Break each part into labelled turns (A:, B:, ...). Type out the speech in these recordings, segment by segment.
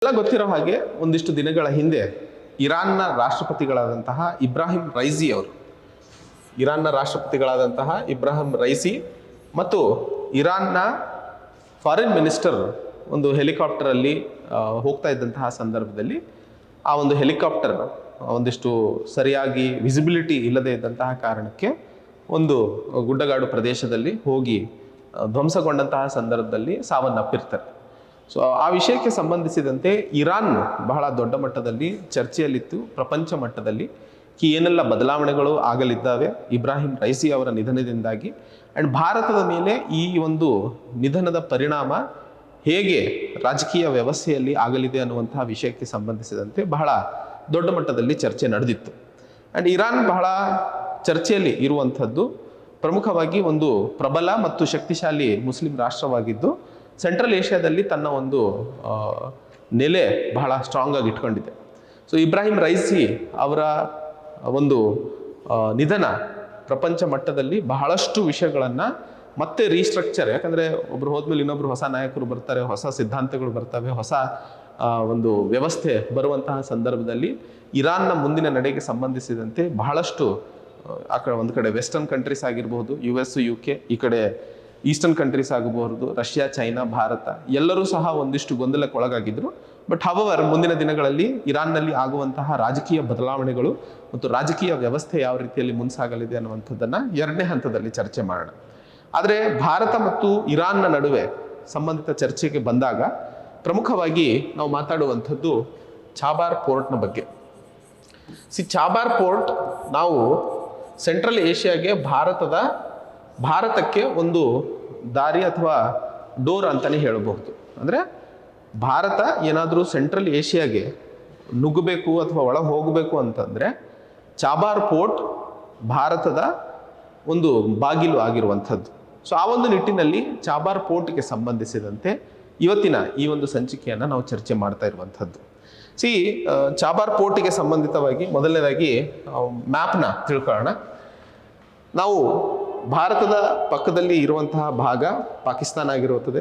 A: ಎಲ್ಲ ಗೊತ್ತಿರೋ ಹಾಗೆ ಒಂದಿಷ್ಟು ದಿನಗಳ ಹಿಂದೆ ಇರಾನ್ನ ರಾಷ್ಟ್ರಪತಿಗಳಾದಂತಹ ಇಬ್ರಾಹಿಂ ರೈಸಿ ಮತ್ತು ಇರಾನ್ನ ಫಾರಿನ್ ಮಿನಿಸ್ಟರ್ ಒಂದು ಹೆಲಿಕಾಪ್ಟರಲ್ಲಿ ಹೋಗ್ತಾ ಇದ್ದಂತಹ ಸಂದರ್ಭದಲ್ಲಿ ಆ ಒಂದು ಹೆಲಿಕಾಪ್ಟರ್ ಒಂದಿಷ್ಟು ಸರಿಯಾಗಿ ವಿಸಿಬಿಲಿಟಿ ಇಲ್ಲದೆ ಇದ್ದಂತಹ ಕಾರಣಕ್ಕೆ ಒಂದು ಗುಡ್ಡಗಾಡು ಪ್ರದೇಶದಲ್ಲಿ ಹೋಗಿ ಧ್ವಂಸಗೊಂಡಂತಹ ಸಂದರ್ಭದಲ್ಲಿ ಸಾವನ್ನಪ್ಪಿರ್ತಾರೆ. ಸೊ ಆ ವಿಷಯಕ್ಕೆ ಸಂಬಂಧಿಸಿದಂತೆ ಇರಾನ್ ಬಹಳ ದೊಡ್ಡ ಮಟ್ಟದಲ್ಲಿ ಚರ್ಚೆಯಲ್ಲಿತ್ತು. ಪ್ರಪಂಚ ಮಟ್ಟದಲ್ಲಿ ಏನೆಲ್ಲ ಬದಲಾವಣೆಗಳು ಆಗಲಿದ್ದಾವೆ ಇಬ್ರಾಹಿಂ ರೈಸಿ ಅವರ ನಿಧನದಿಂದಾಗಿ, ಆ್ಯಂಡ್ ಭಾರತದ ಮೇಲೆ ಈ ಒಂದು ನಿಧನದ ಪರಿಣಾಮ ಹೇಗೆ ರಾಜಕೀಯ ವ್ಯವಸ್ಥೆಯಲ್ಲಿ ಆಗಲಿದೆ ಅನ್ನುವಂತಹ ವಿಷಯಕ್ಕೆ ಸಂಬಂಧಿಸಿದಂತೆ ಬಹಳ ದೊಡ್ಡ ಮಟ್ಟದಲ್ಲಿ ಚರ್ಚೆ ನಡೆದಿತ್ತು. ಆ್ಯಂಡ್ ಇರಾನ್ ಬಹಳ ಚರ್ಚೆಯಲ್ಲಿ ಇರುವಂಥದ್ದು ಪ್ರಮುಖವಾಗಿ ಒಂದು ಪ್ರಬಲ ಮತ್ತು ಶಕ್ತಿಶಾಲಿ ಮುಸ್ಲಿಂ ರಾಷ್ಟ್ರವಾಗಿದ್ದು ಸೆಂಟ್ರಲ್ ಏಷ್ಯಾದಲ್ಲಿ ತನ್ನ ಒಂದು ನೆಲೆ ಬಹಳ ಸ್ಟ್ರಾಂಗ್ ಆಗಿ ಇಟ್ಕೊಂಡಿದೆ. ಸೊ ಇಬ್ರಾಹಿಂ ರೈಸಿ ಅವರ ಒಂದು ನಿಧನ ಪ್ರಪಂಚ ಮಟ್ಟದಲ್ಲಿ ಬಹಳಷ್ಟು ವಿಷಯಗಳನ್ನು ಮತ್ತೆ ರೀಸ್ಟ್ರಕ್ಚರ್, ಯಾಕಂದರೆ ಒಬ್ರು ಹೋದ್ಮೇಲೆ ಇನ್ನೊಬ್ರು ಹೊಸ ನಾಯಕರು ಬರ್ತಾರೆ, ಹೊಸ ಸಿದ್ಧಾಂತಗಳು ಬರ್ತವೆ, ಹೊಸ ಒಂದು ವ್ಯವಸ್ಥೆ ಬರುವಂತಹ ಸಂದರ್ಭದಲ್ಲಿ ಇರಾನ್ನ ಮುಂದಿನ ನಡೆಗೆ ಸಂಬಂಧಿಸಿದಂತೆ ಬಹಳಷ್ಟು ಆ ಕಡೆ ಒಂದು ಕಡೆ ವೆಸ್ಟರ್ನ್ ಕಂಟ್ರೀಸ್ ಆಗಿರಬಹುದು, US UK, ಈ ಕಡೆ ಈಸ್ಟರ್ನ್ ಕಂಟ್ರೀಸ್ ಆಗಬಹುದು, ರಷ್ಯಾ, ಚೈನಾ, ಭಾರತ ಎಲ್ಲರೂ ಸಹ ಒಂದಿಷ್ಟು ಗೊಂದಲಕ್ಕೆ ಒಳಗಾಗಿದ್ರು. ಬಟ್ ಹವರ್ ಮುಂದಿನ ದಿನಗಳಲ್ಲಿ ಇರಾನ್ನಲ್ಲಿ ಆಗುವಂತಹ ರಾಜಕೀಯ ಬದಲಾವಣೆಗಳು ಮತ್ತು ರಾಜಕೀಯ ವ್ಯವಸ್ಥೆ ಯಾವ ರೀತಿಯಲ್ಲಿ ಮುನ್ಸಾಗಲಿದೆ ಅನ್ನುವಂಥದ್ದನ್ನು ಎರಡನೇ ಹಂತದಲ್ಲಿ ಚರ್ಚೆ ಮಾಡೋಣ. ಆದರೆ ಭಾರತ ಮತ್ತು ಇರಾನ್ನ ನಡುವೆ ಸಂಬಂಧಿತ ಚರ್ಚೆಗೆ ಬಂದಾಗ ಪ್ರಮುಖವಾಗಿ ನಾವು ಮಾತಾಡುವಂಥದ್ದು ಚಾಬಾರ್ ಪೋರ್ಟ್ನ ಬಗ್ಗೆ. ಚಾಬಾರ್ ಪೋರ್ಟ್ ನಾವು ಸೆಂಟ್ರಲ್ ಏಷ್ಯಾಗೆ ಭಾರತಕ್ಕೆ ಒಂದು ದಾರಿ ಅಥವಾ ಡೋರ್ ಅಂತಲೇ ಹೇಳಬಹುದು. ಅಂದರೆ ಭಾರತ ಏನಾದರೂ ಸೆಂಟ್ರಲ್ ಏಷ್ಯಾಗೆ ನುಗ್ಗಬೇಕು ಅಥವಾ ಒಳಗೆ ಹೋಗಬೇಕು ಅಂತಂದರೆ ಚಾಬಾರ್ ಪೋರ್ಟ್ ಭಾರತದ ಒಂದು ಬಾಗಿಲು ಆಗಿರುವಂಥದ್ದು. ಸೊ ಆ ಒಂದು ನಿಟ್ಟಿನಲ್ಲಿ ಚಾಬಾರ್ ಪೋರ್ಟ್ಗೆ ಸಂಬಂಧಿಸಿದಂತೆ ಇವತ್ತಿನ ಈ ಒಂದು ಸಂಚಿಕೆಯನ್ನು ನಾವು ಚರ್ಚೆ ಮಾಡ್ತಾ ಇರುವಂಥದ್ದು. ಚಾಬಾರ್ ಪೋರ್ಟಿಗೆ ಸಂಬಂಧಿತವಾಗಿ ಮೊದಲನೇದಾಗಿ ಮ್ಯಾಪ್ನ ತಿಳ್ಕೊಳ್ಳೋಣ. ನಾವು ಭಾರತದ ಪಕ್ಕದಲ್ಲಿ ಇರುವಂತಹ ಭಾಗ ಪಾಕಿಸ್ತಾನ ಆಗಿರುತ್ತದೆ.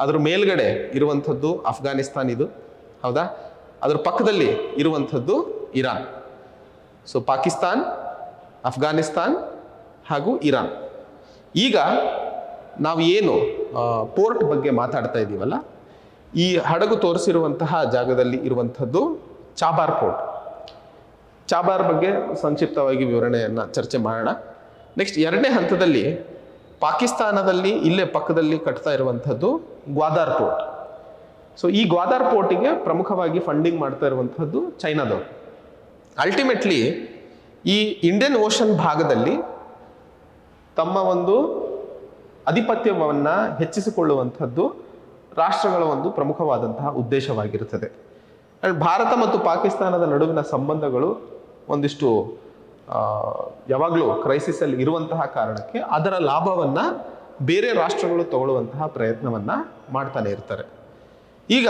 A: ಅದರ ಮೇಲ್ಗಡೆ ಇರುವಂಥದ್ದು ಅಫ್ಘಾನಿಸ್ತಾನ್, ಇದು ಹೌದಾ. ಅದರ ಪಕ್ಕದಲ್ಲಿ ಇರುವಂಥದ್ದು ಇರಾನ್. ಸೊ ಪಾಕಿಸ್ತಾನ್, ಅಫ್ಘಾನಿಸ್ತಾನ್ ಹಾಗೂ ಇರಾನ್. ಈಗ ನಾವು ಏನು ಪೋರ್ಟ್ ಬಗ್ಗೆ ಮಾತಾಡ್ತಾ ಇದ್ದೀವಲ್ಲ, ಈ ಹಡಗು ತೋರಿಸಿರುವಂತಹ ಜಾಗದಲ್ಲಿ ಇರುವಂಥದ್ದು ಚಾಬಾರ್ ಪೋರ್ಟ್. ಚಾಬಾರ್ ಬಗ್ಗೆ ಸಂಕ್ಷಿಪ್ತವಾಗಿ ವಿವರಣೆಯನ್ನು ಚರ್ಚೆ ಮಾಡೋಣ. ನೆಕ್ಸ್ಟ್ ಎರಡನೇ ಹಂತದಲ್ಲಿ ಪಾಕಿಸ್ತಾನದಲ್ಲಿ ಇಲ್ಲೇ ಪಕ್ಕದಲ್ಲಿ ಕಟ್ತಾ ಇರುವಂಥದ್ದು ಗ್ವಾದಾರ್ ಪೋರ್ಟ್. ಸೊ ಈ ಗ್ವಾದಾರ್ ಪೋರ್ಟಿಗೆ ಪ್ರಮುಖವಾಗಿ ಫಂಡಿಂಗ್ ಮಾಡ್ತಾ ಇರುವಂಥದ್ದು ಚೈನಾದವರು. ಅಲ್ಟಿಮೇಟ್ಲಿ ಈ ಇಂಡಿಯನ್ ಓಷನ್ ಭಾಗದಲ್ಲಿ ತಮ್ಮ ಒಂದು ಆಧಿಪತ್ಯವನ್ನು ಹೆಚ್ಚಿಸಿಕೊಳ್ಳುವಂಥದ್ದು ರಾಷ್ಟ್ರಗಳ ಒಂದು ಪ್ರಮುಖವಾದಂತಹ ಉದ್ದೇಶವಾಗಿರುತ್ತದೆ. ಆ್ಯಂಡ್ ಭಾರತ ಮತ್ತು ಪಾಕಿಸ್ತಾನದ ನಡುವಿನ ಸಂಬಂಧಗಳು ಒಂದಿಷ್ಟು ಯಾವಾಗಲೂ ಕ್ರೈಸಿಸಲ್ಲಿ ಇರುವಂತಹ ಕಾರಣಕ್ಕೆ ಅದರ ಲಾಭವನ್ನು ಬೇರೆ ರಾಷ್ಟ್ರಗಳು ತಗೊಳ್ಳುವಂತಹ ಪ್ರಯತ್ನವನ್ನು ಮಾಡ್ತಾನೆ ಇರ್ತಾರೆ. ಈಗ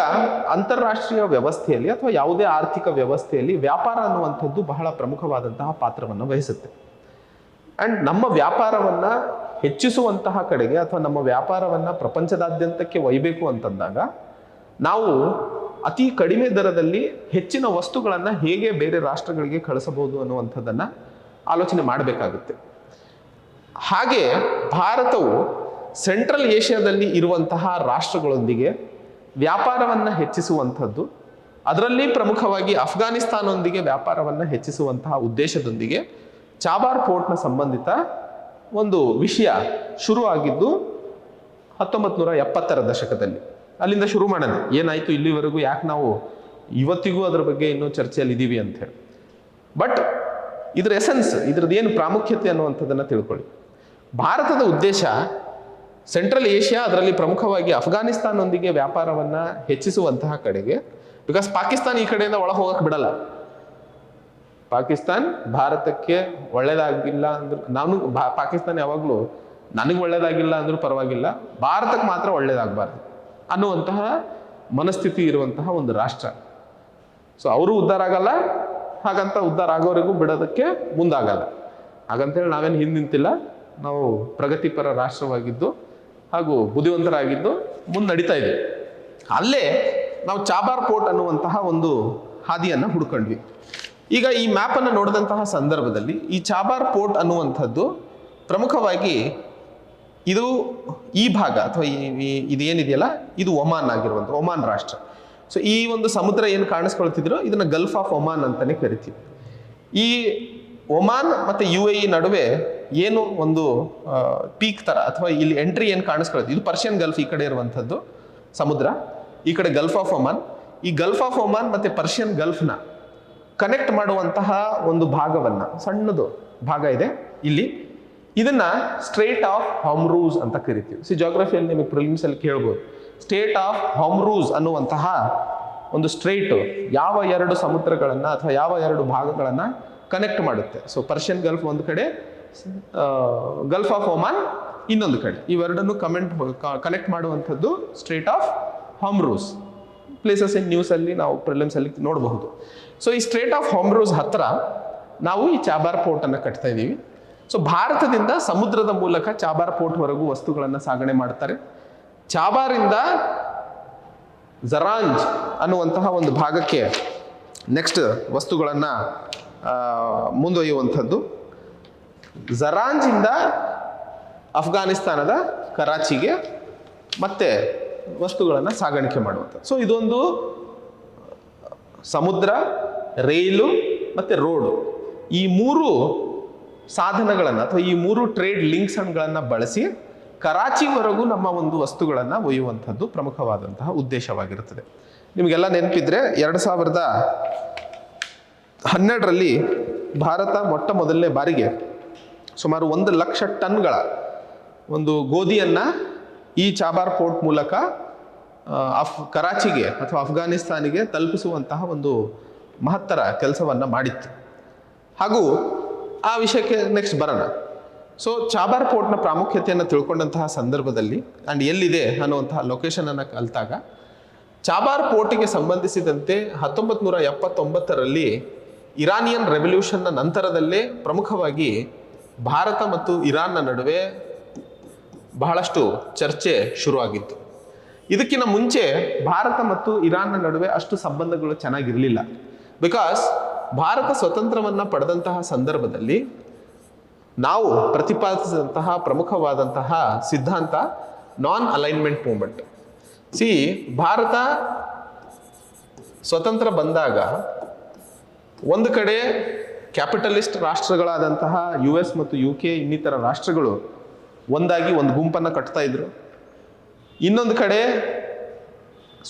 A: ಅಂತಾರಾಷ್ಟ್ರೀಯ ವ್ಯವಸ್ಥೆಯಲ್ಲಿ ಅಥವಾ ಯಾವುದೇ ಆರ್ಥಿಕ ವ್ಯವಸ್ಥೆಯಲ್ಲಿ ವ್ಯಾಪಾರ ಅನ್ನುವಂಥದ್ದು ಬಹಳ ಪ್ರಮುಖವಾದಂತಹ ಪಾತ್ರವನ್ನು ವಹಿಸುತ್ತೆ. ಆ್ಯಂಡ್ ನಮ್ಮ ವ್ಯಾಪಾರವನ್ನು ಹೆಚ್ಚಿಸುವಂತಹ ಕಡೆಗೆ ಅಥವಾ ನಮ್ಮ ವ್ಯಾಪಾರವನ್ನು ಪ್ರಪಂಚದಾದ್ಯಂತಕ್ಕೆ ಒಯ್ಯಬೇಕು ಅಂತಂದಾಗ ನಾವು ಅತಿ ಕಡಿಮೆ ದರದಲ್ಲಿ ಹೆಚ್ಚಿನ ವಸ್ತುಗಳನ್ನು ಹೇಗೆ ಬೇರೆ ರಾಷ್ಟ್ರಗಳಿಗೆ ಕಳಿಸಬಹುದು ಅನ್ನುವಂಥದ್ದನ್ನು ಆಲೋಚನೆ ಮಾಡಬೇಕಾಗುತ್ತೆ. ಹಾಗೆ ಭಾರತವು ಸೆಂಟ್ರಲ್ ಏಷ್ಯಾದಲ್ಲಿ ಇರುವಂತಹ ರಾಷ್ಟ್ರಗಳೊಂದಿಗೆ ವ್ಯಾಪಾರವನ್ನು ಹೆಚ್ಚಿಸುವಂಥದ್ದು, ಅದರಲ್ಲಿ ಪ್ರಮುಖವಾಗಿ ಅಫ್ಘಾನಿಸ್ತಾನದೊಂದಿಗೆ ವ್ಯಾಪಾರವನ್ನು ಹೆಚ್ಚಿಸುವಂತಹ ಉದ್ದೇಶದೊಂದಿಗೆ ಚಾಬಾರ್ ಪೋರ್ಟ್ನ ಸಂಬಂಧಿತ ಒಂದು ವಿಷಯ ಶುರುವಾಗಿದ್ದು 1970ರ ದಶಕದಲ್ಲಿ. ಅಲ್ಲಿಂದ ಶುರು ಮಾಡೋಣ, ಏನಾಯಿತು ಇಲ್ಲಿವರೆಗೂ, ಯಾಕೆ ನಾವು ಇವತ್ತಿಗೂ ಅದರ ಬಗ್ಗೆ ಇನ್ನೂ ಚರ್ಚೆಯಲ್ಲಿ ಇದ್ದೀವಿ ಅಂತ ಹೇಳಿ. ಬಟ್ ಇದರ ಎಸೆನ್ಸ್, ಇದ್ರದ್ದು ಏನು ಪ್ರಾಮುಖ್ಯತೆ ಅನ್ನುವಂಥದ್ದನ್ನು ತಿಳ್ಕೊಳ್ಳಿ. ಭಾರತದ ಉದ್ದೇಶ ಸೆಂಟ್ರಲ್ ಏಷ್ಯಾ, ಅದರಲ್ಲಿ ಪ್ರಮುಖವಾಗಿ ಅಫ್ಘಾನಿಸ್ತಾನದೊಂದಿಗೆ ವ್ಯಾಪಾರವನ್ನು ಹೆಚ್ಚಿಸುವಂತಹ ಕಡೆಗೆ, ಬಿಕಾಸ್ ಪಾಕಿಸ್ತಾನ ಈ ಕಡೆಯಿಂದ ಒಳಗೆ ಹೋಗಕ್ಕೆ ಬಿಡಲ್ಲ. ಪಾಕಿಸ್ತಾನ್ ಭಾರತಕ್ಕೆ ಒಳ್ಳೇದಾಗಿಲ್ಲ ಅಂದ್ರೂ ಪಾಕಿಸ್ತಾನ ಯಾವಾಗಲೂ ನನಗೆ ಒಳ್ಳೇದಾಗಿಲ್ಲ ಅಂದ್ರೂ ಪರವಾಗಿಲ್ಲ, ಭಾರತಕ್ಕೆ ಮಾತ್ರ ಒಳ್ಳೇದಾಗಬಾರ್ದು ಅನ್ನುವಂತಹ ಮನಸ್ಥಿತಿ ಇರುವಂತಹ ಒಂದು ರಾಷ್ಟ್ರ. ಸೊ ಅವರು ಉದ್ಧಾರ ಆಗಲ್ಲ, ಹಾಗಂತ ಉದ್ಧಾರ ಆಗೋವರೆಗೂ ಬಿಡೋದಕ್ಕೆ ಮುಂದಾಗಲ್ಲ. ಹಾಗಂತೇಳಿ ನಾವೇನು ಹಿಂದೆ ನಿಂತಿಲ್ಲ, ನಾವು ಪ್ರಗತಿಪರ ರಾಷ್ಟ್ರವಾಗಿದ್ದು ಹಾಗೂ ಬುದ್ಧಿವಂತರಾಗಿದ್ದು ಮುಂದೆ ನಡೀತಾ ಇದ್ದೀವಿ. ಅಲ್ಲೇ ನಾವು ಚಾಬಾರ್ ಪೋರ್ಟ್ ಅನ್ನುವಂತಹ ಒಂದು ಹಾದಿಯನ್ನು ಹುಡ್ಕೊಂಡ್ವಿ. ಈಗ ಈ ಮ್ಯಾಪನ್ನು ನೋಡಿದಂತಹ ಸಂದರ್ಭದಲ್ಲಿ ಈ ಚಾಬಾರ್ ಪೋರ್ಟ್ ಅನ್ನುವಂಥದ್ದು ಪ್ರಮುಖವಾಗಿ ಇದು ಈ ಭಾಗ ಅಥವಾ ಇದೇನಿದೆಯಲ್ಲ ಇದು ಒಮಾನ್ ಆಗಿರುವಂಥ ಒಮಾನ್ ರಾಷ್ಟ್ರ. ಸೊ ಈ ಒಂದು ಸಮುದ್ರ ಏನು ಕಾಣಿಸ್ಕೊಳ್ತಿದ್ರು ಇದನ್ನ ಗಲ್ಫ್ ಆಫ್ ಒಮಾನ್ ಅಂತಾನೆ ಕರಿತೀವಿ. ಈ ಒಮಾನ್ ಮತ್ತೆ UAE ನಡುವೆ ಏನು ಒಂದು ಪೀಕ್ ತರ ಅಥವಾ ಇಲ್ಲಿ ಎಂಟ್ರಿ ಏನು ಕಾಣಿಸ್ಕೊಳ್ತೀವಿ, ಇದು ಪರ್ಷಿಯನ್ ಗಲ್ಫ್ ಈ ಕಡೆ ಇರುವಂಥದ್ದು ಸಮುದ್ರ, ಈ ಕಡೆ ಗಲ್ಫ್ ಆಫ್ ಒಮಾನ್. ಈ ಗಲ್ಫ್ ಆಫ್ ಒಮಾನ್ ಮತ್ತೆ ಪರ್ಷಿಯನ್ ಗಲ್ಫ್ನ ಕನೆಕ್ಟ್ ಮಾಡುವಂತಹ ಒಂದು ಭಾಗವನ್ನ, ಸಣ್ಣದು ಭಾಗ ಇದೆ ಇಲ್ಲಿ, ಇದನ್ನ ಸ್ಟ್ರೇಟ್ ಆಫ್ ಹಾರ್ಮುಝ್ ಅಂತ ಕರಿತೀವಿ. ಜಾಗ್ರಫಿಯಲ್ಲಿ ನಿಮಗೆ ಪ್ರಿಲಿಮ್ಸ್ ಅಲ್ಲಿ ಕೇಳ್ಬೋದು, ಸ್ಟೇಟ್ ಆಫ್ ಹಾರ್ಮುಝ್ ಅನ್ನುವಂತಹ ಒಂದು ಸ್ಟ್ರೇಟ್ ಯಾವ ಎರಡು ಸಮುದ್ರಗಳನ್ನ ಅಥವಾ ಯಾವ ಎರಡು ಭಾಗಗಳನ್ನ ಕನೆಕ್ಟ್ ಮಾಡುತ್ತೆ. ಸೊ ಪರ್ಷಿಯನ್ ಗಲ್ಫ್ ಒಂದು ಕಡೆ, ಗಲ್ಫ್ ಆಫ್ ಒಮಾನ್ ಇನ್ನೊಂದು ಕಡೆ, ಇವೆರಡನ್ನು ಕನೆಕ್ಟ್ ಮಾಡುವಂಥದ್ದು strait of Hormuz. Places in news ಅಲ್ಲಿ ನಾವು ಪ್ರಿಲಿಮ್ಸ್ ಅಲ್ಲಿ ನೋಡಬಹುದು. ಸೊ ಈ ಸ್ಟ್ರೇಟ್ ಆಫ್ ಹಾರ್ಮುಝ್ ಹತ್ರ ನಾವು ಈ ಚಾಬಾರ್ ಪೋರ್ಟ್ ಅನ್ನು ಕಟ್ತಾ ಇದ್ದೀವಿ. ಸೊ ಭಾರತದಿಂದ ಸಮುದ್ರದ ಮೂಲಕ ಚಾಬಾರ್ ಪೋರ್ಟ್ ವರೆಗೂ ವಸ್ತುಗಳನ್ನು ಸಾಗಣೆ ಮಾಡ್ತಾರೆ. ಚಾಬಾರಿಂದ ಜರಾಂಜ್ ಅನ್ನುವಂತಹ ಒಂದು ಭಾಗಕ್ಕೆ ನೆಕ್ಸ್ಟ್ ವಸ್ತುಗಳನ್ನು ಮುಂದೊಯ್ಯುವಂಥದ್ದು. ಜರಾಂಜಿಂದ ಅಫ್ಘಾನಿಸ್ತಾನದ ಕರಾಚಿಗೆ ಮತ್ತೆ ವಸ್ತುಗಳನ್ನು ಸಾಗಾಣಿಕೆ ಮಾಡುವಂಥದ್ದು. ಸೊ ಇದೊಂದು ಸಮುದ್ರ, ರೈಲು ಮತ್ತೆ ರೋಡು, ಈ ಮೂರು ಸಾಧನಗಳನ್ನು ಅಥವಾ ಈ ಮೂರು ಟ್ರೇಡ್ ಲಿಂಕ್ಸ್ಗಳನ್ನು ಬಳಸಿ ಕರಾಚಿವರೆಗೂ ನಮ್ಮ ಒಂದು ವಸ್ತುಗಳನ್ನು ಒಯ್ಯುವಂಥದ್ದು ಪ್ರಮುಖವಾದಂತಹ ಉದ್ದೇಶವಾಗಿರುತ್ತದೆ. ನಿಮಗೆಲ್ಲ ನೆನಪಿದ್ರೆ 2012ರಲ್ಲಿ ಭಾರತ ಮೊಟ್ಟ ಮೊದಲನೇ ಬಾರಿಗೆ ಸುಮಾರು 1,00,000 ಟನ್ಗಳ ಒಂದು ಗೋಧಿಯನ್ನು ಈ ಚಾಬಾರ್ ಪೋರ್ಟ್ ಮೂಲಕ ಕರಾಚಿಗೆ ಅಥವಾ ಅಫ್ಘಾನಿಸ್ತಾನಿಗೆ ತಲುಪಿಸುವಂತಹ ಒಂದು ಮಹತ್ತರ ಕೆಲಸವನ್ನು ಮಾಡಿತ್ತು. ಹಾಗೂ ಆ ವಿಷಯಕ್ಕೆ ನೆಕ್ಸ್ಟ್ ಬರೋಣ. ಸೊ ಚಾಬಾರ್ ಪೋರ್ಟ್ನ ಪ್ರಾಮುಖ್ಯತೆಯನ್ನು ತಿಳ್ಕೊಂಡಂತಹ ಸಂದರ್ಭದಲ್ಲಿ ಆ್ಯಂಡ್ ಎಲ್ಲಿದೆ ಅನ್ನುವಂತಹ ಲೊಕೇಶನನ್ನು ಕಲಿತಾಗ ಚಾಬಾರ್ ಪೋರ್ಟಿಗೆ ಸಂಬಂಧಿಸಿದಂತೆ 1979ರಲ್ಲಿ ಇರಾನಿಯನ್ ರೆವಲ್ಯೂಷನ್ನ ನಂತರದಲ್ಲೇ ಪ್ರಮುಖವಾಗಿ ಭಾರತ ಮತ್ತು ಇರಾನ್ನ ನಡುವೆ ಬಹಳಷ್ಟು ಚರ್ಚೆ ಶುರುವಾಗಿತ್ತು. ಇದಕ್ಕಿಂತ ಮುಂಚೆ ಭಾರತ ಮತ್ತು ಇರಾನ್ನ ನಡುವೆ ಅಷ್ಟು ಸಂಬಂಧಗಳು ಚೆನ್ನಾಗಿರಲಿಲ್ಲ. ಬಿಕಾಸ್ ಭಾರತ ಸ್ವತಂತ್ರವನ್ನು ಪಡೆದಂತಹ ಸಂದರ್ಭದಲ್ಲಿ ನಾವು ಪ್ರತಿಪಾದಿಸಿದಂತಹ ಪ್ರಮುಖವಾದಂತಹ ಸಿದ್ಧಾಂತ ನಾನ್ ಅಲೈನ್ಮೆಂಟ್ ಮೂವ್ಮೆಂಟ್. ಭಾರತ ಸ್ವತಂತ್ರ ಬಂದಾಗ ಒಂದು ಕಡೆ ಕ್ಯಾಪಿಟಲಿಸ್ಟ್ ರಾಷ್ಟ್ರಗಳಾದಂತಹ US ಮತ್ತು UK ಇನ್ನಿತರ ರಾಷ್ಟ್ರಗಳು ಒಂದಾಗಿ ಒಂದು ಗುಂಪನ್ನು ಕಟ್ತಾ ಇದ್ರು. ಇನ್ನೊಂದು ಕಡೆ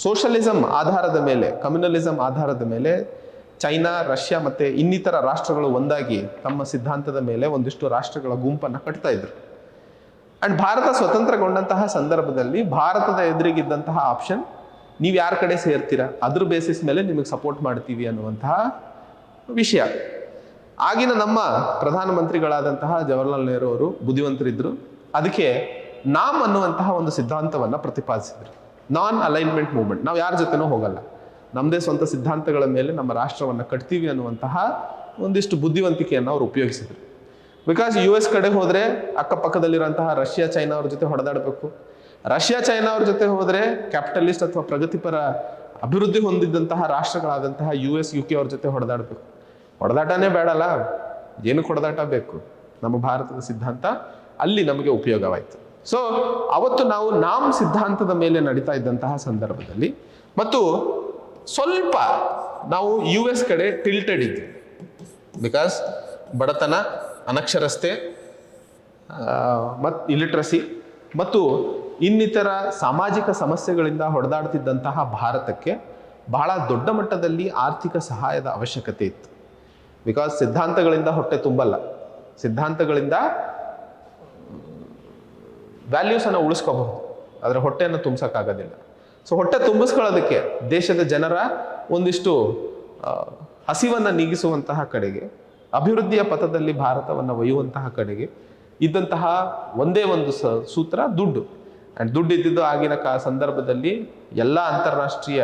A: ಸೋಷಲಿಸಂ ಆಧಾರದ ಮೇಲೆ, ಕಮ್ಯುನಲಿಸಂ ಆಧಾರದ ಮೇಲೆ ಚೈನಾ, ರಷ್ಯಾ ಮತ್ತು ಇನ್ನಿತರ ರಾಷ್ಟ್ರಗಳು ಒಂದಾಗಿ ತಮ್ಮ ಸಿದ್ಧಾಂತದ ಮೇಲೆ ಒಂದಿಷ್ಟು ರಾಷ್ಟ್ರಗಳ ಗುಂಪನ್ನು ಕಟ್ತಾ ಇದ್ರು. ಆ್ಯಂಡ್ ಭಾರತ ಸ್ವತಂತ್ರಗೊಂಡಂತಹ ಸಂದರ್ಭದಲ್ಲಿ ಭಾರತದ ಎದುರಿಗಿದ್ದಂತಹ ಆಪ್ಷನ್, ನೀವು ಯಾರ ಕಡೆ ಸೇರ್ತೀರಾ ಅದ್ರ ಬೇಸಿಸ್ ಮೇಲೆ ನಿಮಗೆ ಸಪೋರ್ಟ್ ಮಾಡ್ತೀವಿ ಅನ್ನುವಂತಹ ವಿಷಯ. ಆಗಿನ ನಮ್ಮ ಪ್ರಧಾನಮಂತ್ರಿಗಳಾದಂತಹ ಜವಾಹರ್ಲಾಲ್ ನೆಹರು ಅವರು ಬುದ್ಧಿವಂತರಿದ್ದರು. ಅದಕ್ಕೆ ನಾಮ್ ಅನ್ನುವಂತಹ ಒಂದು ಸಿದ್ಧಾಂತವನ್ನು ಪ್ರತಿಪಾದಿಸಿದ್ರು, ನಾನ್ ಅಲೈನ್ಮೆಂಟ್ ಮೂವ್ಮೆಂಟ್. ನಾವು ಯಾರ ಜೊತೆನೂ ಹೋಗಲ್ಲ, ನಮ್ಮದೇ ಸ್ವಂತ ಸಿದ್ಧಾಂತಗಳ ಮೇಲೆ ನಮ್ಮ ರಾಷ್ಟ್ರವನ್ನು ಕಟ್ತೀವಿ ಅನ್ನುವಂತಹ ಒಂದಿಷ್ಟು ಬುದ್ಧಿವಂತಿಕೆಯನ್ನು ಅವರು ಉಪಯೋಗಿಸಿದ್ರು. ಬಿಕಾಸ್ US ಕಡೆ ಹೋದರೆ ಅಕ್ಕಪಕ್ಕದಲ್ಲಿರುವಂತಹ ರಷ್ಯಾ, ಚೈನಾ ಅವ್ರ ಜೊತೆ ಹೊಡೆದಾಡಬೇಕು. ರಷ್ಯಾ, ಚೈನಾ ಅವ್ರ ಜೊತೆ ಹೋದರೆ ಕ್ಯಾಪಿಟಲಿಸ್ಟ್ ಅಥವಾ ಪ್ರಗತಿಪರ ಅಭಿವೃದ್ಧಿ ಹೊಂದಿದ್ದಂತಹ ರಾಷ್ಟ್ರಗಳಾದಂತಹ US, UK ಅವ್ರ ಜೊತೆ ಹೊಡೆದಾಡಬೇಕು. ಹೊಡೆದಾಟನೇ ಬೇಡಲ್ಲ, ಏನಕ್ಕೆ ಹೊಡೆದಾಟ ಬೇಕು? ನಮ್ಮ ಭಾರತದ ಸಿದ್ಧಾಂತ ಅಲ್ಲಿ ನಮಗೆ ಉಪಯೋಗವಾಯಿತು. ಸೊ ಅವತ್ತು ನಾವು ನಾಮ್ ಸಿದ್ಧಾಂತದ ಮೇಲೆ ನಡೀತಾ ಇದ್ದಂತಹ ಸಂದರ್ಭದಲ್ಲಿ ಮತ್ತು ಸ್ವಲ್ಪ ನಾವು US ಕಡೆ ಟಿಲ್ಟೆಡ್ ಇದ್ವಿ. ಬಿಕಾಸ್ ಬಡತನ, ಅನಕ್ಷರಸ್ತೆ ಮತ್ತು ಇಲಿಟ್ರಸಿ ಮತ್ತು ಇನ್ನಿತರ ಸಾಮಾಜಿಕ ಸಮಸ್ಯೆಗಳಿಂದ ಹೊಡೆದಾಡ್ತಿದ್ದಂತಹ ಭಾರತಕ್ಕೆ ಬಹಳ ದೊಡ್ಡ ಮಟ್ಟದಲ್ಲಿ ಆರ್ಥಿಕ ಸಹಾಯದ ಅವಶ್ಯಕತೆ ಇತ್ತು. ಬಿಕಾಸ್ ಸಿದ್ಧಾಂತಗಳಿಂದ ಹೊಟ್ಟೆ ತುಂಬಲ್ಲ, ಸಿದ್ಧಾಂತಗಳಿಂದ ವ್ಯಾಲ್ಯೂಸನ್ನು ಉಳಿಸ್ಕೋಬಹುದು, ಆದರೆ ಹೊಟ್ಟೆಯನ್ನು ತುಂಬಿಸೋಕ್ಕಾಗೋದಿಲ್ಲ. ಸೊ ಹೊಟ್ಟೆ ತುಂಬಿಸ್ಕೊಳ್ಳೋದಕ್ಕೆ ದೇಶದ ಜನರ ಒಂದಿಷ್ಟು ಹಸಿವನ್ನು ನೀಗಿಸುವಂತಹ ಕಡೆಗೆ, ಅಭಿವೃದ್ಧಿಯ ಪಥದಲ್ಲಿ ಭಾರತವನ್ನು ಒಯ್ಯುವಂತಹ ಕಡೆಗೆ ಇದ್ದಂತಹ ಒಂದೇ ಒಂದು ಸೂತ್ರ ದುಡ್ಡು. ಆ್ಯಂಡ್ ದುಡ್ಡು ಇದ್ದಿದ್ದು ಆಗಿನ ಸಂದರ್ಭದಲ್ಲಿ ಎಲ್ಲ ಅಂತಾರಾಷ್ಟ್ರೀಯ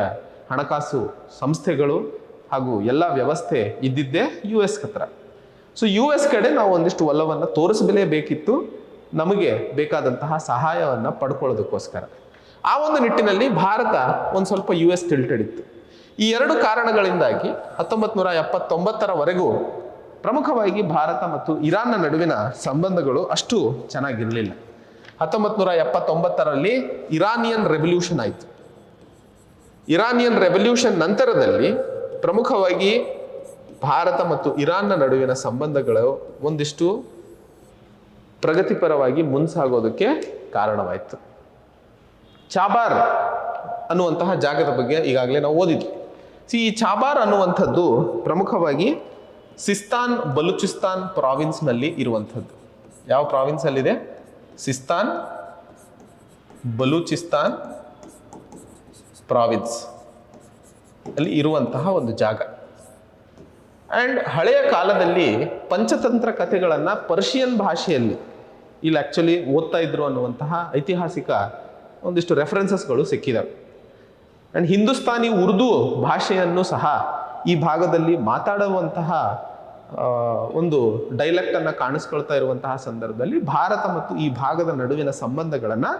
A: ಹಣಕಾಸು ಸಂಸ್ಥೆಗಳು ಹಾಗೂ ಎಲ್ಲ ವ್ಯವಸ್ಥೆ ಇದ್ದಿದ್ದೇ US ಹತ್ರ. ಸೊ US ಕಡೆ ನಾವು ಒಂದಿಷ್ಟು ಒಲವನ್ನು ತೋರಿಸಲೇಬೇಕಿತ್ತು, ನಮಗೆ ಬೇಕಾದಂತಹ ಸಹಾಯವನ್ನು ಪಡ್ಕೊಳ್ಳೋದಕ್ಕೋಸ್ಕರ. ಆ ಒಂದು ನಿಟ್ಟಿನಲ್ಲಿ ಭಾರತ ಒಂದು ಸ್ವಲ್ಪ US ಟಿಲ್ಟೆಡ್ ಇತ್ತು. ಈ ಎರಡು ಕಾರಣಗಳಿಂದಾಗಿ 1979ರವರೆಗೂ ಪ್ರಮುಖವಾಗಿ ಭಾರತ ಮತ್ತು ಇರಾನ್ನ ನಡುವಿನ ಸಂಬಂಧಗಳು ಅಷ್ಟು ಚೆನ್ನಾಗಿರಲಿಲ್ಲ. 1979ರಲ್ಲಿ ಇರಾನಿಯನ್ ರೆವಲ್ಯೂಷನ್ ಆಯಿತು. ಇರಾನಿಯನ್ ರೆವಲ್ಯೂಷನ್ ನಂತರದಲ್ಲಿ ಪ್ರಮುಖವಾಗಿ ಭಾರತ ಮತ್ತು ಇರಾನ್ನ ನಡುವಿನ ಸಂಬಂಧಗಳು ಒಂದಿಷ್ಟು ಪ್ರಗತಿಪರವಾಗಿ ಮುನ್ಸಾಗೋದಕ್ಕೆ ಕಾರಣವಾಯಿತು. ಚಾಬಾರ್ ಅನ್ನುವಂತಹ ಜಾಗದ ಬಗ್ಗೆ ಈಗಾಗಲೇ ನಾವು ಓದಿದ್ವಿ. ಈ ಚಾಬಾರ್ ಅನ್ನುವಂಥದ್ದು ಪ್ರಮುಖವಾಗಿ ಸಿಸ್ತಾನ್ ಬಲೂಚಿಸ್ತಾನ್ ಪ್ರಾವಿನ್ಸ್ನಲ್ಲಿ ಇರುವಂಥದ್ದು. ಯಾವ ಪ್ರಾವಿನ್ಸ್ ಅಲ್ಲಿದೆ? ಸಿಸ್ತಾನ್ ಬಲೂಚಿಸ್ತಾನ್ ಪ್ರಾವಿನ್ಸ್ ಅಲ್ಲಿ ಇರುವಂತಹ ಒಂದು ಜಾಗ. ಆ್ಯಂಡ್ ಹಳೆಯ ಕಾಲದಲ್ಲಿ ಪಂಚತಂತ್ರ ಕಥೆಗಳನ್ನು ಪರ್ಷಿಯನ್ ಭಾಷೆಯಲ್ಲಿ ಇಲ್ಲಿ ಆ್ಯಕ್ಚುಲಿ ಓದ್ತಾ ಇದ್ರು ಅನ್ನುವಂತಹ ಐತಿಹಾಸಿಕ ಒಂದಿಷ್ಟು ರೆಫರೆನ್ಸಸ್ಗಳು ಸಿಕ್ಕಿದವೆ. ಆ್ಯಂಡ್ ಹಿಂದೂಸ್ತಾನಿ ಉರ್ದು ಭಾಷೆಯನ್ನು ಸಹ ಈ ಭಾಗದಲ್ಲಿ ಮಾತಾಡುವಂತಹ ಒಂದು ಡೈಲೆಕ್ಟನ್ನು ಕಾಣಿಸ್ಕೊಳ್ತಾ ಇರುವಂತಹ ಸಂದರ್ಭದಲ್ಲಿ ಭಾರತ ಮತ್ತು ಈ ಭಾಗದ ನಡುವಿನ ಸಂಬಂಧಗಳನ್ನು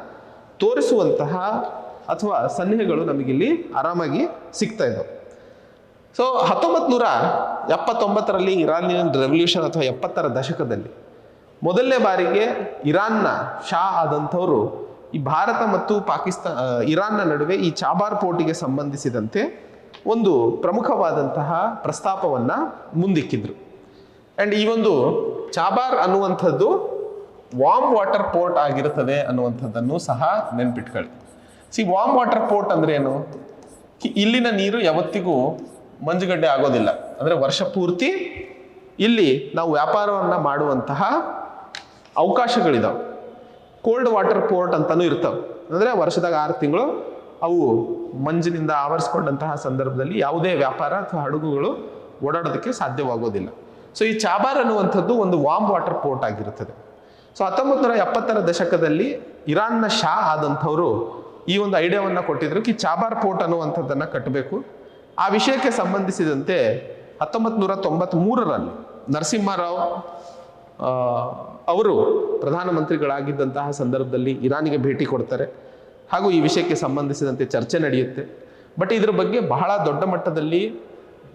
A: ತೋರಿಸುವಂತಹ ಅಥವಾ ಸನ್ನಿಹಗಳು ನಮಗಿಲ್ಲಿ ಆರಾಮಾಗಿ ಸಿಗ್ತಾ ಇದ್ದವು. ಸೊ 1979ರಲ್ಲಿ ಇರಾನಿಯನ್ ರೆವಲ್ಯೂಷನ್ ಅಥವಾ 70ರ ದಶಕದಲ್ಲಿ ಮೊದಲನೇ ಬಾರಿಗೆ ಇರಾನ್ನ ಶಾ ಆದಂಥವರು ಈ ಭಾರತ ಮತ್ತು ಇರಾನ್ನ ನಡುವೆ ಈ ಚಾಬಾರ್ ಪೋರ್ಟಿಗೆ ಸಂಬಂಧಿಸಿದಂತೆ ಒಂದು ಪ್ರಮುಖವಾದಂತಹ ಪ್ರಸ್ತಾಪವನ್ನು ಮುಂದಿಕ್ಕಿದ್ರು. ಆ್ಯಂಡ್ ಈ ಒಂದು ಚಾಬಾರ್ ಅನ್ನುವಂಥದ್ದು ವಾರ್ಮ್ ವಾಟರ್ ಪೋರ್ಟ್ ಆಗಿರುತ್ತದೆ ಅನ್ನುವಂಥದ್ದನ್ನು ಸಹ ನೆನ್ಪಿಟ್ಕೊಳ್ಳಿ. ವಾರ್ಮ್ ವಾಟರ್ ಪೋರ್ಟ್ ಅಂದ್ರೆ ಏನು? ಇಲ್ಲಿನ ನೀರು ಯಾವತ್ತಿಗೂ ಮಂಜುಗಡ್ಡೆ ಆಗೋದಿಲ್ಲ. ಅಂದರೆ ವರ್ಷ ಪೂರ್ತಿ ಇಲ್ಲಿ ನಾವು ವ್ಯಾಪಾರವನ್ನು ಮಾಡುವಂತಹ ಅವಕಾಶಗಳಿದಾವೆ. ಕೋಲ್ಡ್ ವಾಟರ್ ಪೋರ್ಟ್ ಅಂತಲೂ ಇರ್ತಾವೆ. ಅಂದರೆ ವರ್ಷದಾಗ 6 ತಿಂಗಳು ಅವು ಮಂಜಿನಿಂದ ಆವರಿಸ್ಕೊಂಡಂತಹ ಸಂದರ್ಭದಲ್ಲಿ ಯಾವುದೇ ವ್ಯಾಪಾರ ಅಥವಾ ಹಡಗುಗಳು ಓಡಾಡೋದಕ್ಕೆ ಸಾಧ್ಯವಾಗೋದಿಲ್ಲ. ಸೊ ಈ ಚಾಬಾರ್ ಅನ್ನುವಂಥದ್ದು ಒಂದು ವಾರ್ಮ್ ವಾಟರ್ ಪೋರ್ಟ್ ಆಗಿರುತ್ತದೆ. ಸೊ 1970ರ ದಶಕದಲ್ಲಿ ಇರಾನ್ನ ಶಾ ಆದಂಥವರು ಈ ಒಂದು ಐಡಿಯಾವನ್ನು ಕೊಟ್ಟಿದ್ರು ಈ ಚಾಬಾರ್ ಪೋರ್ಟ್ ಅನ್ನುವಂಥದ್ದನ್ನು ಕಟ್ಟಬೇಕು. ಆ ವಿಷಯಕ್ಕೆ ಸಂಬಂಧಿಸಿದಂತೆ 1993ರಲ್ಲಿ ನರಸಿಂಹರಾವ್ ಅವರು ಪ್ರಧಾನಮಂತ್ರಿಗಳಾಗಿದ್ದಂತಹ ಸಂದರ್ಭದಲ್ಲಿ ಇರಾನಿಗೆ ಭೇಟಿ ಕೊಡ್ತಾರೆ. ಹಾಗೂ ಈ ವಿಷಯಕ್ಕೆ ಸಂಬಂಧಿಸಿದಂತೆ ಚರ್ಚೆ ನಡೆಯುತ್ತೆ. ಬಟ್ ಇದ್ರ ಬಗ್ಗೆ ಬಹಳ ದೊಡ್ಡ ಮಟ್ಟದಲ್ಲಿ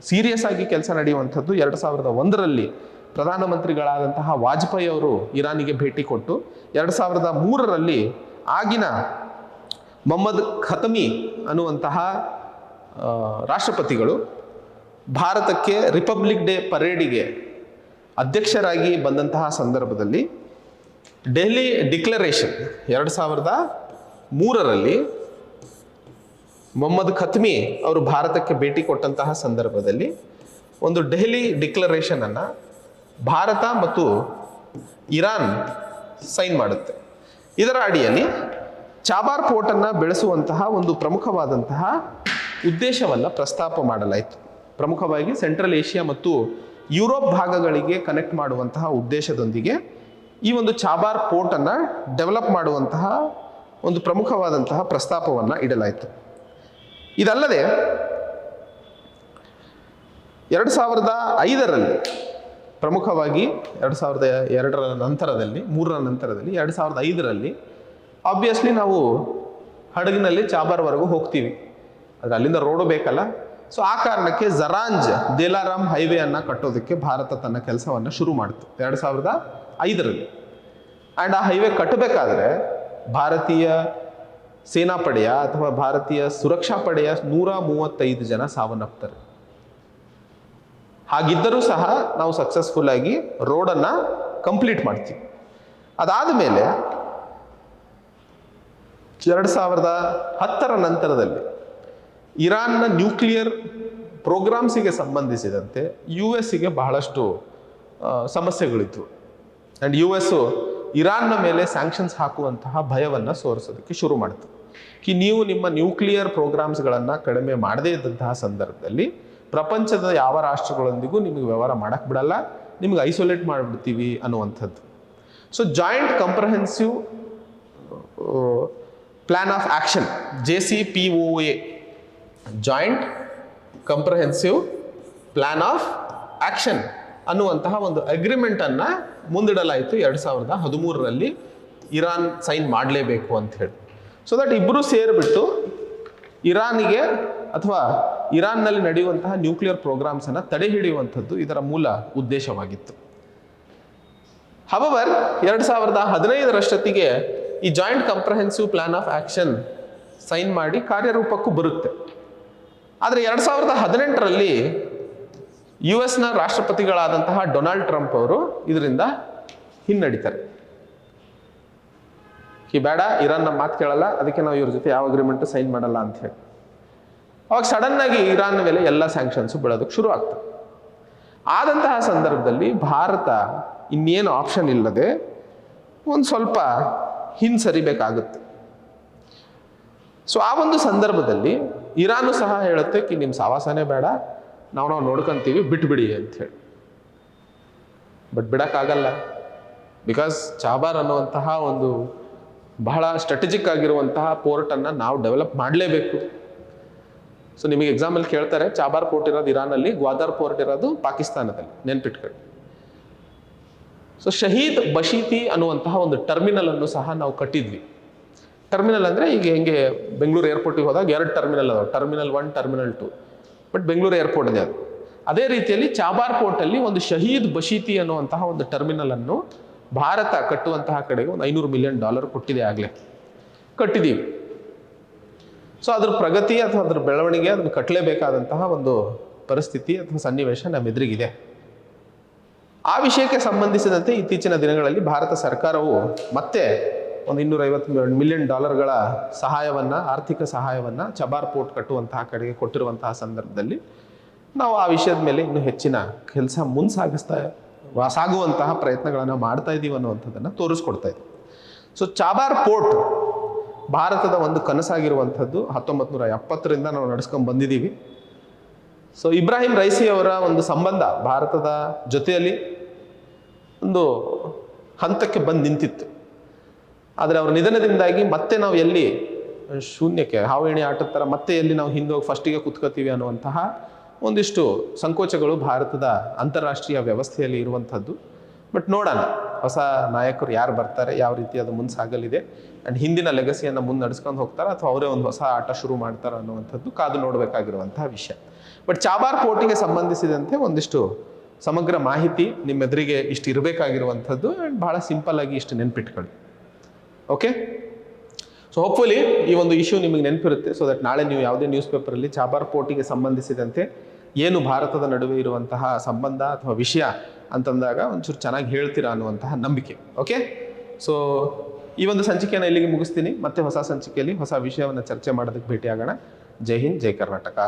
A: ಸೀರಿಯಸ್ ಆಗಿ ಕೆಲಸ ನಡೆಯುವಂಥದ್ದು 2001ರಲ್ಲಿ ಪ್ರಧಾನಮಂತ್ರಿಗಳಾದಂತಹ ವಾಜಪೇಯಿ ಅವರು ಇರಾನಿಗೆ ಭೇಟಿ ಕೊಟ್ಟು 2003ರಲ್ಲಿ ಆಗಿನ ಮೊಹಮ್ಮದ್ ಖತಮಿ ಅನ್ನುವಂತಹ ರಾಷ್ಟ್ರಪತಿಗಳು ಭಾರತಕ್ಕೆ ರಿಪಬ್ಲಿಕ್ ಡೇ ಪರೇಡಿಗೆ ಅಧ್ಯಕ್ಷರಾಗಿ ಬಂದಂತಹ ಸಂದರ್ಭದಲ್ಲಿ ಡೆಲ್ಲಿ ಡಿಕ್ಲರೇಷನ್ 2003ರಲ್ಲಿ ಮೊಹಮ್ಮದ್ ಖತ್ಮಿ ಅವರು ಭಾರತಕ್ಕೆ ಭೇಟಿ ಕೊಟ್ಟಂತಹ ಸಂದರ್ಭದಲ್ಲಿ ಒಂದು ಡೆಹಲಿ ಡಿಕ್ಲರೇಷನ್ ಅನ್ನು ಭಾರತ ಮತ್ತು ಇರಾನ್ ಸೈನ್ ಮಾಡುತ್ತೆ. ಇದರ ಅಡಿಯಲ್ಲಿ ಚಾಬಾರ್ ಪೋರ್ಟನ್ನು ಬೆಳೆಸುವಂತಹ ಒಂದು ಪ್ರಮುಖವಾದಂತಹ ಉದ್ದೇಶವನ್ನು ಪ್ರಸ್ತಾಪ ಮಾಡಲಾಯಿತು. ಪ್ರಮುಖವಾಗಿ ಸೆಂಟ್ರಲ್ ಏಷ್ಯಾ ಮತ್ತು ಯುರೋಪ್ ಭಾಗಗಳಿಗೆ ಕನೆಕ್ಟ್ ಮಾಡುವಂತಹ ಉದ್ದೇಶದೊಂದಿಗೆ ಈ ಒಂದು ಚಾಬಾರ್ ಪೋರ್ಟನ್ನು ಡೆವಲಪ್ ಮಾಡುವಂತಹ ಒಂದು ಪ್ರಮುಖವಾದಂತಹ ಪ್ರಸ್ತಾಪವನ್ನು ಇಡಲಾಯಿತು. ಇದಲ್ಲದೆ 2005ರಲ್ಲಿ ಪ್ರಮುಖವಾಗಿ 2002ರ ನಂತರದಲ್ಲಿ 3ರ ನಂತರದಲ್ಲಿ 2005ರಲ್ಲಿ ಆಬ್ವಿಯಸ್ಲಿ ನಾವು ಹಡಗಿನಲ್ಲಿ ಚಾಬಾರ್ವರೆಗೂ ಹೋಗ್ತೀವಿ. ಆದರೆ ಅಲ್ಲಿಂದ ರೋಡು ಬೇಕಲ್ಲ. ಸೊ ಆ ಕಾರಣಕ್ಕೆ ಜರಾಂಜ್ ದೇಲಾರಾಮ್ ಹೈವೇ ಅನ್ನು ಕಟ್ಟೋದಕ್ಕೆ ಭಾರತ ತನ್ನ ಕೆಲಸವನ್ನು ಶುರು ಮಾಡಿತು 2005ರಲ್ಲಿ. ಆ್ಯಂಡ್ ಆ ಹೈವೇ ಕಟ್ಟಬೇಕಾದ್ರೆ ಭಾರತೀಯ ಸೇನಾಪಡೆಯ ಅಥವಾ ಭಾರತೀಯ ಸುರಕ್ಷಾ ಪಡೆಯ 135 ಜನ ಸಾವನ್ನಪ್ತಾರೆ. ಹಾಗಿದ್ದರೂ ಸಹ ನಾವು ಸಕ್ಸಸ್ಫುಲ್ ಆಗಿ ರೋಡನ್ನು ಕಂಪ್ಲೀಟ್ ಮಾಡ್ತೀವಿ. ಅದಾದ ಮೇಲೆ 2010ರ ನಂತರದಲ್ಲಿ ಇರಾನ್ನ ನ್ಯೂಕ್ಲಿಯರ್ ಪ್ರೋಗ್ರಾಮ್ಸಿಗೆ ಸಂಬಂಧಿಸಿದಂತೆ US ಬಹಳಷ್ಟು ಸಮಸ್ಯೆಗಳಿತ್ತು. ಆ್ಯಂಡ್ US ಇರಾನ್ನ ಮೇಲೆ ಸ್ಯಾಂಕ್ಷನ್ಸ್ ಹಾಕುವಂತಹ ಭಯವನ್ನು ಸೋರಿಸೋದಕ್ಕೆ ಶುರು ಮಾಡಿತು. ನೀವು ನಿಮ್ಮ ನ್ಯೂಕ್ಲಿಯರ್ ಪ್ರೋಗ್ರಾಮ್ಸ್ಗಳನ್ನು ಕಡಿಮೆ ಮಾಡದೇ ಇದ್ದಂತಹ ಸಂದರ್ಭದಲ್ಲಿ ಪ್ರಪಂಚದ ಯಾವ ರಾಷ್ಟ್ರಗಳೊಂದಿಗೂ ನಿಮಗೆ ವ್ಯವಹಾರ ಮಾಡಕ್ಕೆ ಬಿಡಲ್ಲ, ನಿಮಗೆ ಐಸೋಲೇಟ್ ಮಾಡಿಬಿಡ್ತೀವಿ ಅನ್ನುವಂಥದ್ದು. So joint comprehensive plan of action JCPOA, joint comprehensive plan of action ಅನ್ನುವಂತಹ ಒಂದು ಅಗ್ರಿಮೆಂಟನ್ನು ಮುಂದಿಡಲಾಯಿತು 2013ರಲ್ಲಿ. ಇರಾನ್ ಸೈನ್ ಮಾಡಲೇಬೇಕು ಅಂತ ಹೇಳಿ. ಸೊ ದಟ್ ಇಬ್ಬರು ಸೇರಿಬಿಟ್ಟು ಇರಾನಿಗೆ ಅಥವಾ ಇರಾನ್ನಲ್ಲಿ ನಡೆಯುವಂತಹ ನ್ಯೂಕ್ಲಿಯರ್ ಪ್ರೋಗ್ರಾಮ್ಸನ್ನು ತಡೆ ಹಿಡಿಯುವಂಥದ್ದು ಇದರ ಮೂಲ ಉದ್ದೇಶವಾಗಿತ್ತು. ಹವವರ್ 2015 ಈ joint comprehensive plan of action sign ಮಾಡಿ ಕಾರ್ಯರೂಪಕ್ಕೂ ಬರುತ್ತೆ. ಆದರೆ 2018 US ರಾಷ್ಟ್ರಪತಿಗಳಾದಂತಹ ಡೊನಾಲ್ಡ್ ಟ್ರಂಪ್ ಅವರು ಇದರಿಂದ ಹಿನ್ನಡಿತಾರೆ. ಬೇಡ, ಇರಾನ್ ನಮ್ಮ ಮಾತು ಕೇಳಲ್ಲ, ಅದಕ್ಕೆ ನಾವು ಇವ್ರ ಜೊತೆ ಯಾವ ಅಗ್ರಿಮೆಂಟ್ ಸೈನ್ ಮಾಡಲ್ಲ ಅಂತ ಹೇಳಿ. ಅವಾಗ ಸಡನ್ ಆಗಿ ಇರಾನ್ ಮೇಲೆ ಎಲ್ಲ ಸ್ಯಾಂಕ್ಷನ್ಸ್ ಬೀಳೋದಕ್ಕೆ ಶುರು ಆಗ್ತದೆ. ಆದಂತಹ ಸಂದರ್ಭದಲ್ಲಿ ಭಾರತ ಇನ್ನೇನು ಆಪ್ಷನ್ ಇಲ್ಲದೆ ಒಂದು ಸ್ವಲ್ಪ ಹಿಂಸರಿಬೇಕಾಗುತ್ತೆ. ಸೊ ಆ ಒಂದು ಸಂದರ್ಭದಲ್ಲಿ ಇರಾನು ಸಹ ಹೇಳುತ್ತೆ ನಿಮ್ಮ ಸವಾಸನೆ ಬೇಡ, ನಾವು ನೋಡ್ಕೊಂತೀವಿ, ಬಿಟ್ಬಿಡಿ ಅಂತ ಹೇಳಿ. ಬಟ್ ಬಿಡಕ್ಕಾಗಲ್ಲ. ಬಿಕಾಸ್ ಚಾಬಾರ್ ಅನ್ನುವಂತಹ ಒಂದು ಬಹಳ ಸ್ಟ್ರಾಟಜಿಕ್ ಆಗಿರುವಂತಹ ಪೋರ್ಟನ್ನು ನಾವು ಡೆವಲಪ್ ಮಾಡಲೇಬೇಕು. ಸೊ ನಿಮಗೆ ಎಕ್ಸಾಂಪಲ್ ಕೇಳ್ತಾರೆ, ಚಾಬಾರ್ ಪೋರ್ಟ್ ಇರೋದು ಇರಾನಲ್ಲಿ, ಗ್ವಾದರ್ ಪೋರ್ಟ್ ಇರೋದು ಪಾಕಿಸ್ತಾನದಲ್ಲಿ, ನೆನ್ಪಿಟ್ಕೊಳ್ಳಿ. ಸೊ ಶಹೀದ್ ಬಶೀತಿ ಅನ್ನುವಂತಹ ಒಂದು ಟರ್ಮಿನಲ್ ಅನ್ನು ಸಹ ನಾವು ಕಟ್ಟಿದ್ವಿ. ಟರ್ಮಿನಲ್ ಅಂದರೆ ಈಗ ಹೆಂಗೆ ಬೆಂಗಳೂರು ಏರ್ಪೋರ್ಟಿಗೆ ಹೋದಾಗ 2 ಟರ್ಮಿನಲ್ ಅದಾವೆ, terminal 1, terminal 2. But Bengaluru airport ಇದೆ ಅದು. ಅದೇ ರೀತಿಯಲ್ಲಿ ಚಾಬಾರ್ ಪೋರ್ಟಲ್ಲಿ ಒಂದು ಶಹೀದ್ ಬಶೀತಿ ಅನ್ನುವಂತಹ ಒಂದು ಟರ್ಮಿನಲ್ ಅನ್ನು ಭಾರತ ಕಟ್ಟುವಂತಹ ಕಡೆಗೆ ಒಂದು $500 ಮಿಲಿಯನ್ ಕೊಟ್ಟಿದೆ, ಆಗಲೇ ಕಟ್ಟಿದ್ದೀವಿ. ಸೊ ಅದ್ರ ಪ್ರಗತಿ ಅಥವಾ ಅದ್ರ ಬೆಳವಣಿಗೆ, ಅದನ್ನು ಕಟ್ಟಲೇಬೇಕಾದಂತಹ ಒಂದು ಪರಿಸ್ಥಿತಿ ಅಥವಾ ಸನ್ನಿವೇಶ ನಮ್ಮ ಎದುರಿಗಿದೆ. ಆ ವಿಷಯಕ್ಕೆ ಸಂಬಂಧಿಸಿದಂತೆ ಇತ್ತೀಚಿನ ದಿನಗಳಲ್ಲಿ ಭಾರತ ಸರ್ಕಾರವು ಮತ್ತೆ ಒಂದು $250 ಮಿಲಿಯನ್ ಸಹಾಯವನ್ನು, ಆರ್ಥಿಕ ಸಹಾಯವನ್ನು ಚಬಾರ್ ಪೋರ್ಟ್ ಕಟ್ಟುವಂತಹ ಕಡೆಗೆ ಕೊಟ್ಟಿರುವಂತಹ ಸಂದರ್ಭದಲ್ಲಿ ನಾವು ಆ ವಿಷಯದ ಮೇಲೆ ಇನ್ನೂ ಹೆಚ್ಚಿನ ಕೆಲಸ ಸಾಗುವಂತಹ ಪ್ರಯತ್ನಗಳನ್ನು ಮಾಡ್ತಾ ಇದ್ದೀವಿ ಅನ್ನುವಂಥದ್ದನ್ನು ತೋರಿಸ್ಕೊಡ್ತಾ ಇದ್ದೀವಿ. ಸೊ ಚಾಬಾರ್ ಪೋರ್ಟ್ ಭಾರತದ ಒಂದು ಕನಸಾಗಿರುವಂಥದ್ದು 1970 ನಾವು ನಡೆಸ್ಕೊಂಡು ಬಂದಿದ್ದೀವಿ. ಸೊ ಇಬ್ರಾಹಿಂ ರೈಸಿ ಅವರ ಒಂದು ಸಂಬಂಧ ಭಾರತದ ಜೊತೆಯಲ್ಲಿ ಒಂದು ಹಂತಕ್ಕೆ ಬಂದು ನಿಂತಿತ್ತು. ಆದರೆ ಅವರ ನಿಧನದಿಂದಾಗಿ ಮತ್ತೆ ನಾವು ಎಲ್ಲಿ ಶೂನ್ಯಕ್ಕೆ ಹಾವು ಎಣೆ ಆಟದ ಥರ ಮತ್ತೆ ಎಲ್ಲಿ ನಾವು ಹಿಂದೋಗಿ ಫಸ್ಟಿಗೆ ಕುತ್ಕೋತೀವಿ ಅನ್ನುವಂತಹ ಒಂದಿಷ್ಟು ಸಂಕೋಚಗಳು ಭಾರತದ ಅಂತಾರಾಷ್ಟ್ರೀಯ ವ್ಯವಸ್ಥೆಯಲ್ಲಿ ಇರುವಂಥದ್ದು. ಬಟ್ ನೋಡೋಣ, ಹೊಸ ನಾಯಕರು ಯಾರು ಬರ್ತಾರೆ, ಯಾವ ರೀತಿ ಅದು ಮುಂದೆ ಸಾಗಲಿದೆ, ಆ್ಯಂಡ್ ಹಿಂದಿನ ಲೆಗಸಿಯನ್ನು ಮುಂದೆ ನಡೆಸ್ಕೊಂಡು ಹೋಗ್ತಾರೆ ಅಥವಾ ಅವರೇ ಒಂದು ಹೊಸ ಆಟ ಶುರು ಮಾಡ್ತಾರೆ ಅನ್ನುವಂಥದ್ದು ಕಾದು ನೋಡಬೇಕಾಗಿರುವಂತಹ ವಿಷಯ. ಬಟ್ ಚಾಬಾರ್ ಪೋರ್ಟಿಗೆ ಸಂಬಂಧಿಸಿದಂತೆ ಒಂದಿಷ್ಟು ಸಮಗ್ರ ಮಾಹಿತಿ ನಿಮ್ಮೆದುರಿಗೆ ಇಷ್ಟು ಇರಬೇಕಾಗಿರುವಂಥದ್ದು. ಆ್ಯಂಡ್ ಭಾಳ ಸಿಂಪಲ್ ಆಗಿ ಇಷ್ಟು ನೆನ್ಪಿಟ್ಕೊಳ್ಳಿ. ಓಕೆ, ಸೊ ಹೋಪ್ಫುಲಿ ಈ ಒಂದು ಇಶ್ಯೂ ನಿಮಗೆ ನೆನಪಿರುತ್ತೆ. ಸೊ ದಟ್ ನಾಳೆ ನೀವು ಯಾವುದೇ ನ್ಯೂಸ್ ಪೇಪರಲ್ಲಿ ಚಾಬಾರ್ ಪೋರ್ಟಿಗೆ ಸಂಬಂಧಿಸಿದಂತೆ ಏನು ಭಾರತದ ನಡುವೆ ಇರುವಂತಹ ಸಂಬಂಧ ಅಥವಾ ವಿಷಯ ಅಂತಂದಾಗ ಒಂಚೂರು ಚೆನ್ನಾಗಿ ಹೇಳ್ತೀರಾ ಅನ್ನುವಂತಹ ನಂಬಿಕೆ. ಓಕೆ, ಸೊ ಈ ಒಂದು ಸಂಚಿಕೆಯನ್ನು ಇಲ್ಲಿಗೆ ಮುಗಿಸ್ತೀನಿ. ಮತ್ತೆ ಹೊಸ ಸಂಚಿಕೆಯಲ್ಲಿ ಹೊಸ ವಿಷಯವನ್ನು ಚರ್ಚೆ ಮಾಡೋದಕ್ಕೆ ಭೇಟಿಯಾಗೋಣ. ಜೈ ಹಿಂದ್, ಜೈ ಕರ್ನಾಟಕ.